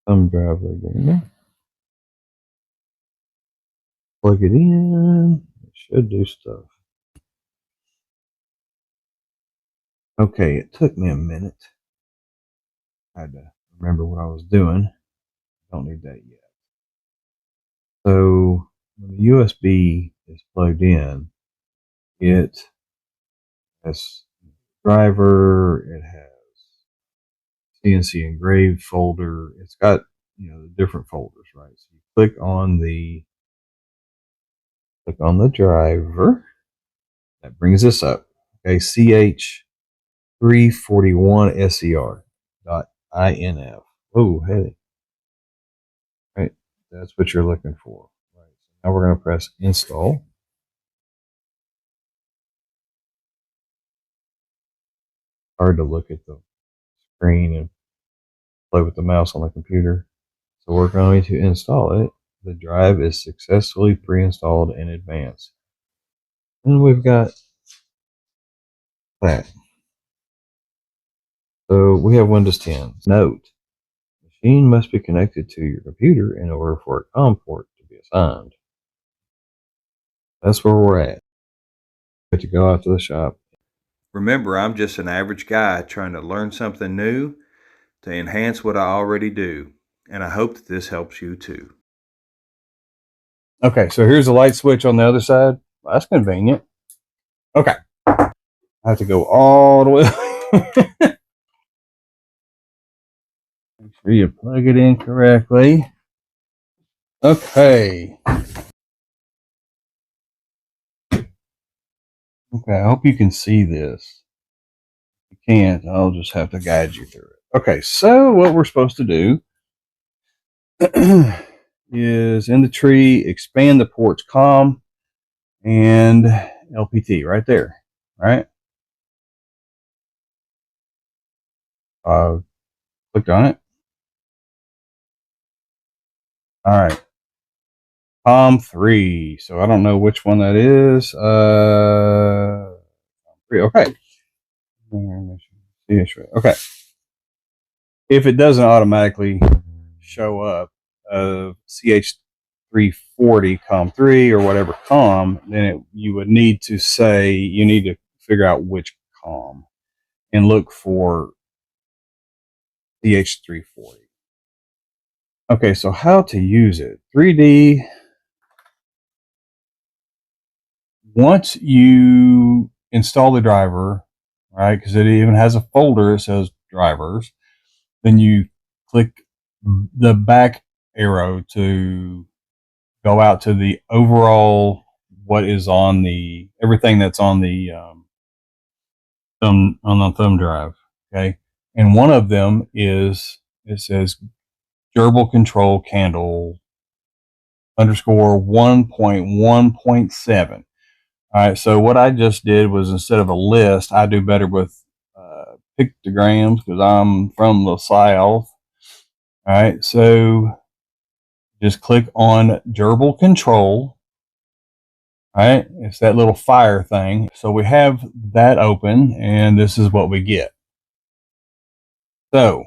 thumb drive again. Plug it in. It should do stuff. Okay, it took me a minute. I had to remember what I was doing. Don't need that yet. So when the USB is plugged in, it has driver, it has CNC engraved folder. It's got, the different folders, right? So you click on the driver. That brings us up. Okay, CH341SER.INF. Oh, hey. Right. That's what you're looking for. Right. So now we're going to press install. Hard to look at the screen and play with the mouse on the computer. So we're going to install it. The drive is successfully pre-installed in advance. And we've got that. So we have Windows 10. Note, machine must be connected to your computer in order for a COM port to be assigned. That's where we're at. Got to go out to the shop. Remember, I'm just an average guy trying to learn something new to enhance what I already do. And I hope that this helps you too. Okay, so here's a light switch on the other side. Well, that's convenient. Okay. I have to go all the way. Make sure you plug it in correctly. Okay. Okay, I hope you can see this. If you can't, I'll just have to guide you through it. Okay, so what we're supposed to do is in the tree, expand the ports COM and LPT right there. Right? Clicked on it. All right. COM 3. So I don't know which one that is. 3. Okay. Okay. If it doesn't automatically show up CH340 COM 3 or whatever COM, then you would need to say, you need to figure out which COM and look for CH340. Okay, so how to use it. 3D. Once you install the driver, right, because it even has a folder that says drivers, then you click the back arrow to go out to the overall, what is on the, everything that's on the thumb drive. Okay. And one of them is, it says gerbil control candle underscore 1.1.7. All right. So what I just did was, instead of a list, I do better with pictograms because I'm from the South. All right. So just click on gerbil control. All right. It's that little fire thing. So we have that open, and this is what we get. So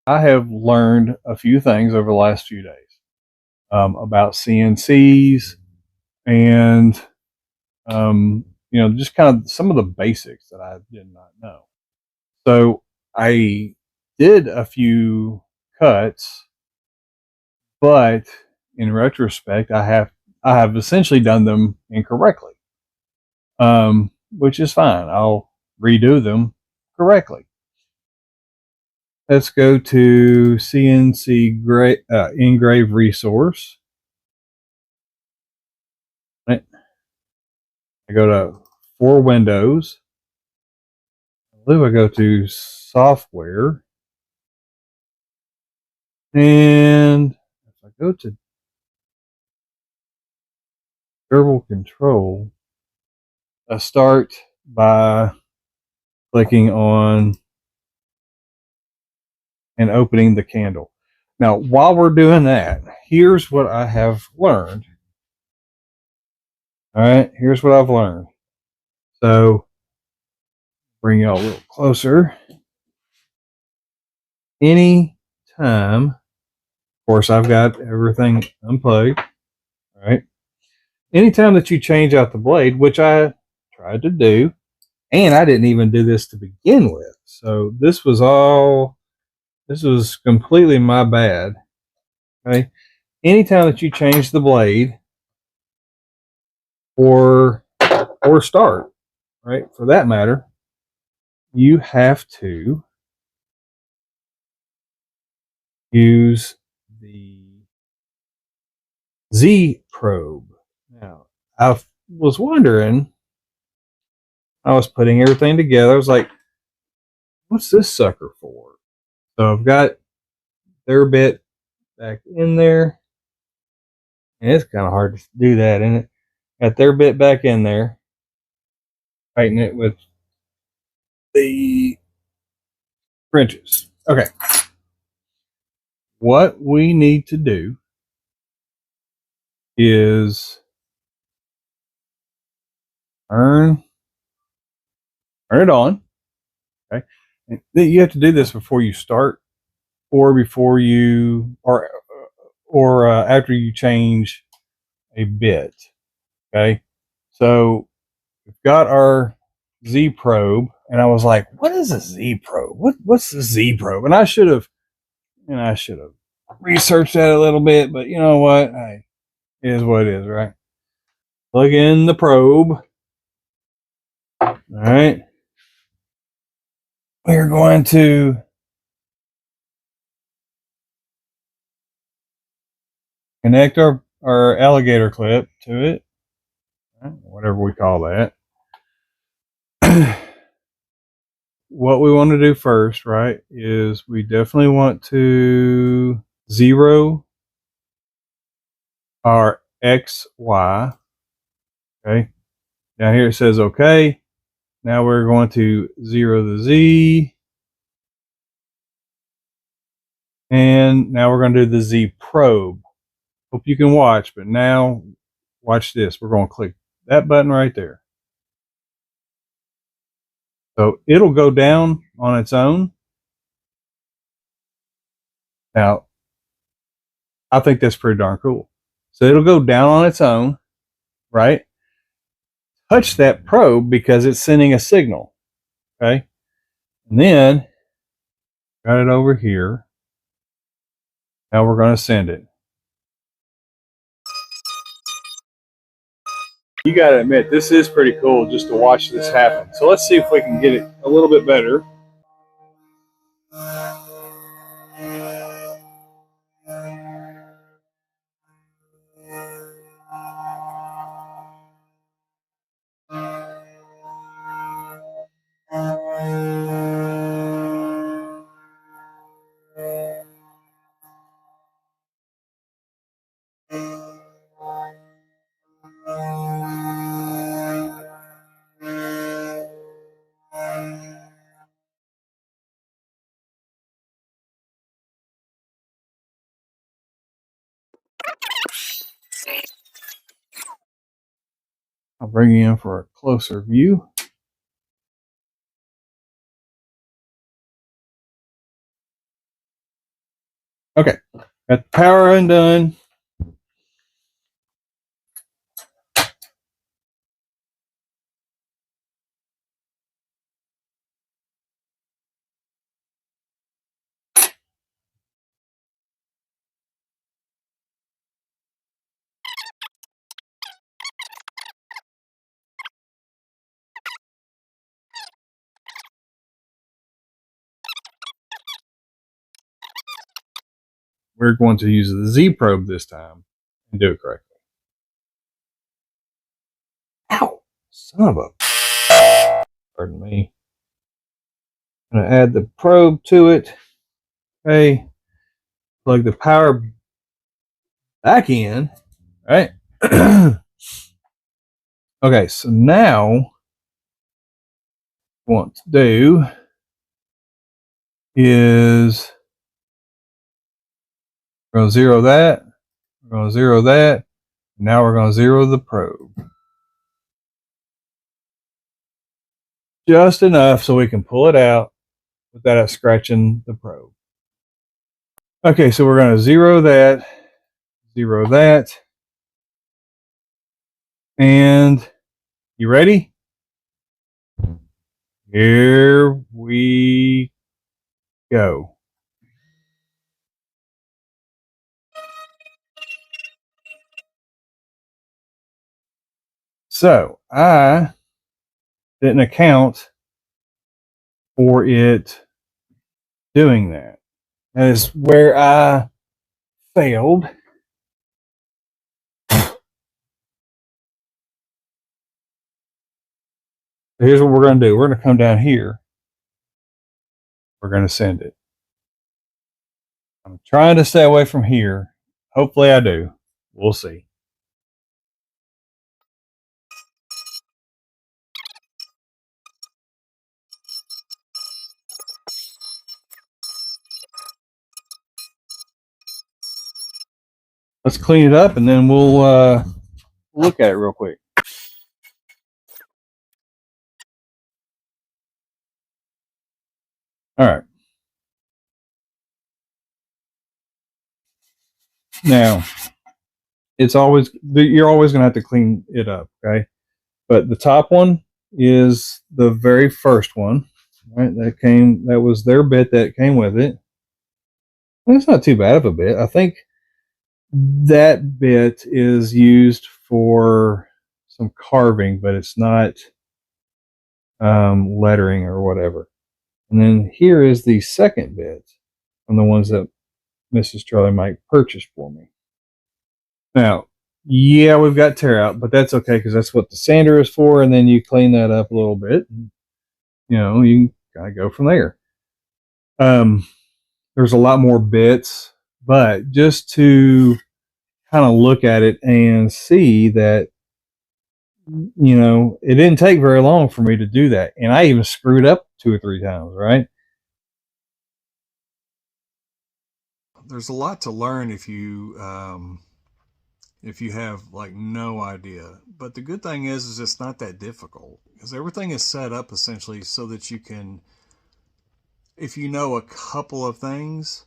I have learned a few things over the last few days about CNCs and, just kind of some of the basics that I did not know. So I did a few cuts, but in retrospect, I have essentially done them incorrectly, which is fine. I'll redo them correctly. Let's go to CNC Engrave Resource. Right. I go to For Windows. I believe I go to Software. And if I go to Gerbil Control, I start by clicking on and opening the candle. Now, while we're doing that, here's what I have learned. All right, here's what I've learned. So, bring y'all a little closer. any time, of course, I've got everything unplugged, right? Anytime that you change out the blade, which I tried to do, and I didn't even do this to begin with. So this was completely my bad. Okay. Anytime that you change the blade or start, right, for that matter, you have to use the Z probe. Now, I was wondering, I was putting everything together. I was like, what's this sucker for? So I've got their bit back in there. And it's kind of hard to do that, isn't it? Got their bit back in there. Tighten it with the wrenches. Okay. What we need to do is turn it on. Okay. And you have to do this before you start, or before you, or after you change a bit. Okay. So we've got our Z probe, and I was like, "What is a Z probe? What's the Z probe?" And I should have researched that a little bit, but you know what? Hey, it is what it is, right? Plug in the probe. All right. We're going to connect our alligator clip to it, whatever we call that. What we want to do first, right, is we definitely want to zero our XY. Okay. Down here it says okay. Now we're going to zero the Z. And now we're going to do the Z probe. Hope you can watch, but now watch this. We're going to click that button right there. So it'll go down on its own. Now, I think that's pretty darn cool. So it'll go down on its own, right? Touch that probe because it's sending a signal, okay? And then, got it over here. Now we're going to send it. You got to admit, this is pretty cool just to watch this happen. So let's see if we can get it a little bit better. I'll bring you in for a closer view. Okay, got the power undone. We're going to use the Z probe this time and do it correctly. Ow! Son of a... Pardon me. I'm going to add the probe to it. Okay. Plug the power back in. Right? Okay, so now what to do is we're going to zero that. We're going to zero that. Now we're going to zero the probe. Just enough so we can pull it out without scratching the probe. Okay, so we're going to zero that, and you ready? Here we go. So I didn't account for it doing that. That is where I failed. Here's what we're going to do. We're going to come down here. We're going to send it. I'm trying to stay away from here. Hopefully I do. We'll see. Let's clean it up and then we'll look at it real quick. All right. Now, you're always going to have to clean it up, okay? But the top one is the very first one, right? That was their bit that came with it. And it's not too bad of a bit. I think that bit is used for some carving, but it's not lettering or whatever. And then here is the second bit from the ones that Mrs. Charlie Mike purchased for me. Now, yeah, we've got tear out, but that's okay because that's what the sander is for. And then you clean that up a little bit. And, you can kind of go from there. There's a lot more bits, but just to kind of look at it and see that, it didn't take very long for me to do that. And I even screwed up 2 or 3 times, right? There's a lot to learn if you have like no idea. But the good thing is it's not that difficult because everything is set up essentially so that you can, if you know a couple of things,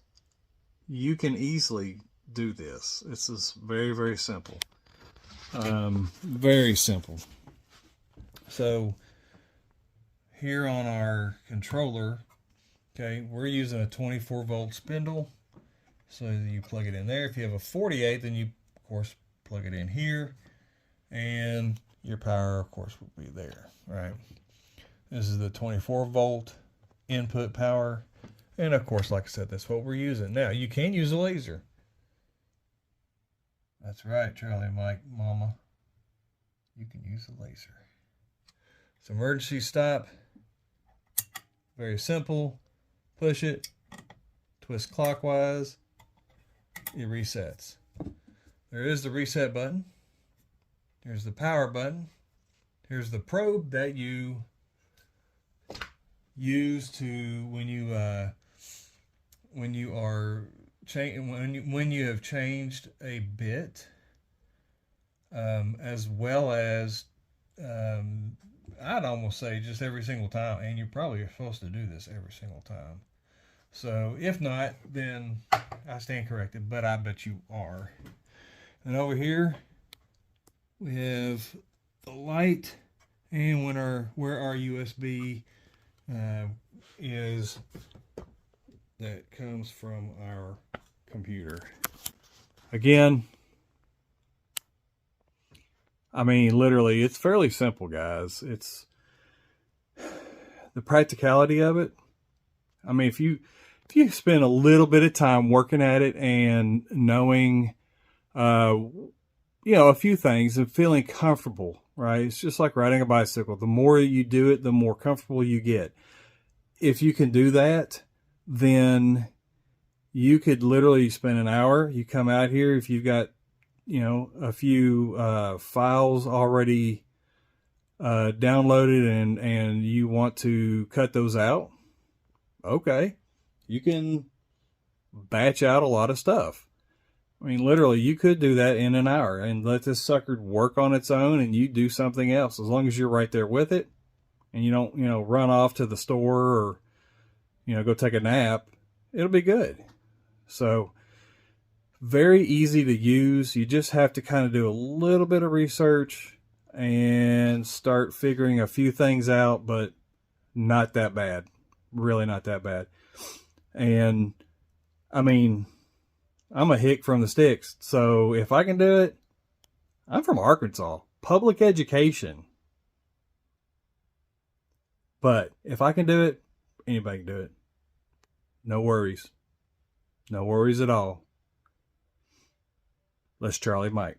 you can easily do this. This is very, very simple. Very simple. So here on our controller, okay, we're using a 24-volt spindle. So you plug it in there. If you have a 48, then you, of course, plug it in here. And your power, of course, will be there, right? This is the 24-volt input power. And, of course, like I said, that's what we're using. Now, you can use a laser. That's right, Charlie, Mike, Mama. You can use a laser. It's emergency stop. Very simple. Push it. Twist clockwise. It resets. There is the reset button. Here's the power button. Here's the probe that you use to when you have changed a bit, as well as I'd almost say just every single time, and you probably are supposed to do this every single time. So if not, then I stand corrected, but I bet you are. And over here we have the light, and where our USB is that comes from our computer. Again, I mean, literally, it's fairly simple, guys. It's the practicality of it. I mean, if you spend a little bit of time working at it and knowing, a few things and feeling comfortable, right? It's just like riding a bicycle. The more you do it, the more comfortable you get. If you can do that, then you could literally spend an hour. You come out here, if you've got, a few files already downloaded and you want to cut those out, okay, you can batch out a lot of stuff. I mean, literally, you could do that in an hour and let this sucker work on its own, and you do something else as long as you're right there with it and you don't, run off to the store or, go take a nap. It'll be good. So very easy to use. You just have to kind of do a little bit of research and start figuring a few things out, but not that bad. Really not that bad. And I mean, I'm a hick from the sticks. So if I can do it, I'm from Arkansas. Public education. But if I can do it, anybody can do it. No worries. No worries at all. Let's Charlie Mike.